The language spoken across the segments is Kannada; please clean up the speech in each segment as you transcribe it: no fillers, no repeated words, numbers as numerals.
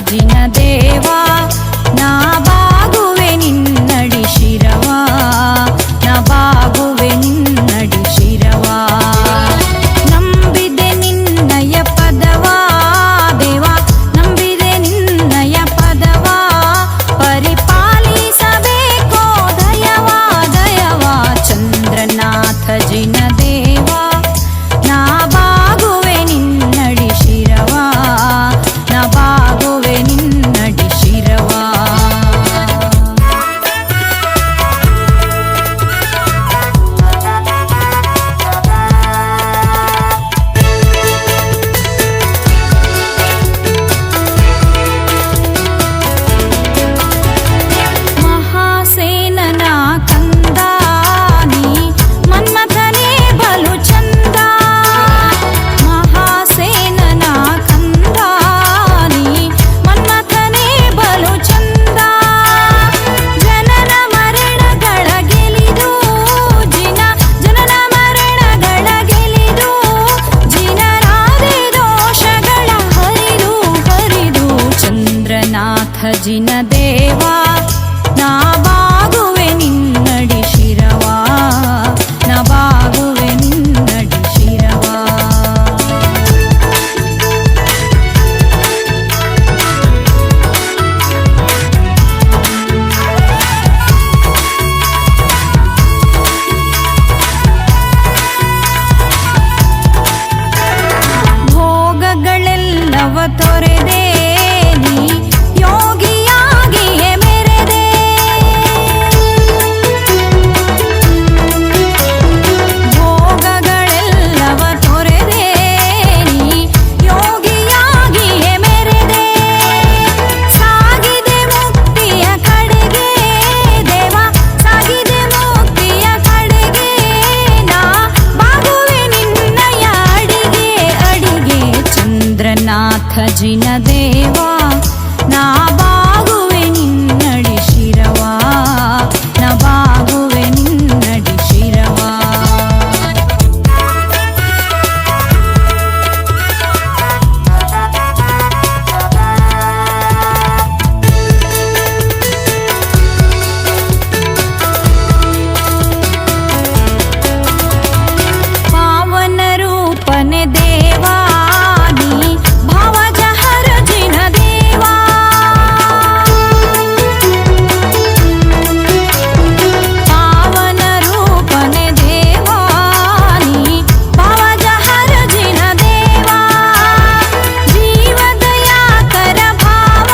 ಜಿನದೇವಾ ನಾ ಬಾಗುವೆ ನಿನ್ನಡಿ ಶಿರವಾ ನಾ ಬಾಗುವೆ ನಿನ್ನಡಿ ಶಿರವಾ ನಂಬಿದೆ ನಿನ್ನಯ ಪದವಾ ದೇವಾ ನಂಬಿದೆ ನಿನ್ನಯ ಪದವಾ ಪರಿಪಾಲಿಸಬೇಕೋ ದಯವಾ ದಯವಾ ಚಂದ್ರನಾಥ ಜಿನದೇವಾ ನಾ ಬಾಗುವೆ ನಿನ್ನಡಿ ಶಿರವಾ ನಾ ಬಾಗುವೆ ನಿನ್ನಡಿ ಶಿರವಾ ಮಹಾಸೇನನ ಕಂದ ನೀ ಮನ್ಮಥನೇ ಬಲು ಚಂದ ಮಹಾಸೇನನ ಕಂದ ನೀ ಮನ್ಮಥನೇ ಬಲು ಚಂದ ಜನನ ಮರಣಗಳ ಗೆಲಿದು ಜನನ ಮರಣಗಳ ಗೆಲಿದು ಜಿನರಾದೆ ದೋಷಗಳ ಹರಿದು ಹರಿದು ಚಂದ್ರನಾಥ ಜಿನದೇವಾ ನಾ ಬಾಗುವೆ ನಿನ್ನಡಿ ಶಿರವಾ ನಾ ಬಾಗುವೆ ನಿನ್ನಡಿ ಶಿರವಾ ಭೋಗಗಳೆಲ್ಲವ ತೊರೆದೆ ನೀ ಯೋಗಿಯಾಗಿಯೇ ಮೆರೆದೆ ಭೋಗಗಳೆಲ್ಲವ ತೊರೆದೆ ನೀ ಯೋಗಿಯಾಗಿಯೇ ಮೆರೆದೆ ಸಾಗಿದೆ ಮುಕ್ತಿಯ ಕಡೆಗೆ ದೇವಾ ಸಾಗಿದೆ ಮುಕ್ತಿಯ ಕಡೆಗೆ ನಾ ಬಾಗುವೆ ನಿನ್ನಯ ಅಡಿಗೆ ಅಡಿಗೆ ಚಂದ್ರನಾಥ ಜಿನದೇವಾ ನಾ ಬಾಗುವೆ ನಿನ್ನಡಿ ಶಿರವಾ ನಾ ಬಾಗುವೆ ನಿನ್ನಡಿ ಶಿರವಾ ಪಾವನ ರೂಪನೆ ದೇವಾ ನೀ ಭಾವಜಹರ ಜಿನದೇವಾ ಪಾವನ ರೂಪನೆ ದೇವಾ ನೀ ಭಾವಜಹರ ಜಿನದೇವಾ ಜೀವದಯಾಕರ ಭಾವ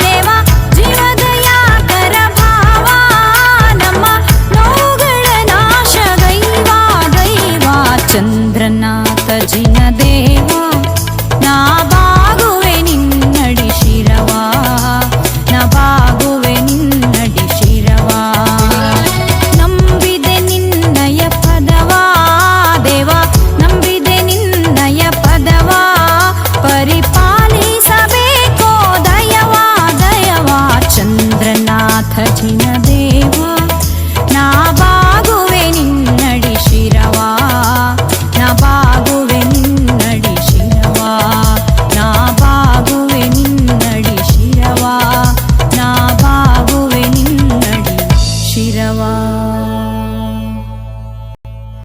ದೇವಾ ಜೀವದಯಾಕರ ಭಾವ ನಮ್ಮ ನೋವುಗಳ ನಾಶ ದೈವಾ ದೈವಾ ಚಂದ್ರನಾಥ ಜಿನದೇವಾ ನಾ ಬಾಗುವೆ ನಿನ್ನಡಿ ಶಿರವಾ ನಾ ಬಾಗುವೆ ನಿನ್ನಡಿ ಶಿರವಾ ನಂಬಿದೆ ನಿನ್ನಯ ಪದವಾ ದೇವಾ ನಂಬಿದೆ ನಿನ್ನಯ ಪದವಾ ಪರಿಪಾಲಿಸಬೇಕೋ ದಯವಾ ದಯವಾ ಚಂದ್ರನಾಥ ಜಿನದೇವಾ ನಾ ಬಾಗುವೆ ನಿನ್ನಡಿ ಶಿರವಾ ನಾ ಬಾಗುವೆ ನಿನ್ನಡಿ ಶಿರವಾ ನಾ ಬಾಗುವೆ ನಿನ್ನಡಿ ಶಿರವಾ ನಾ ಬಾಗುವೆ ನಿನ್ನಡಿ ಶಿರವಾ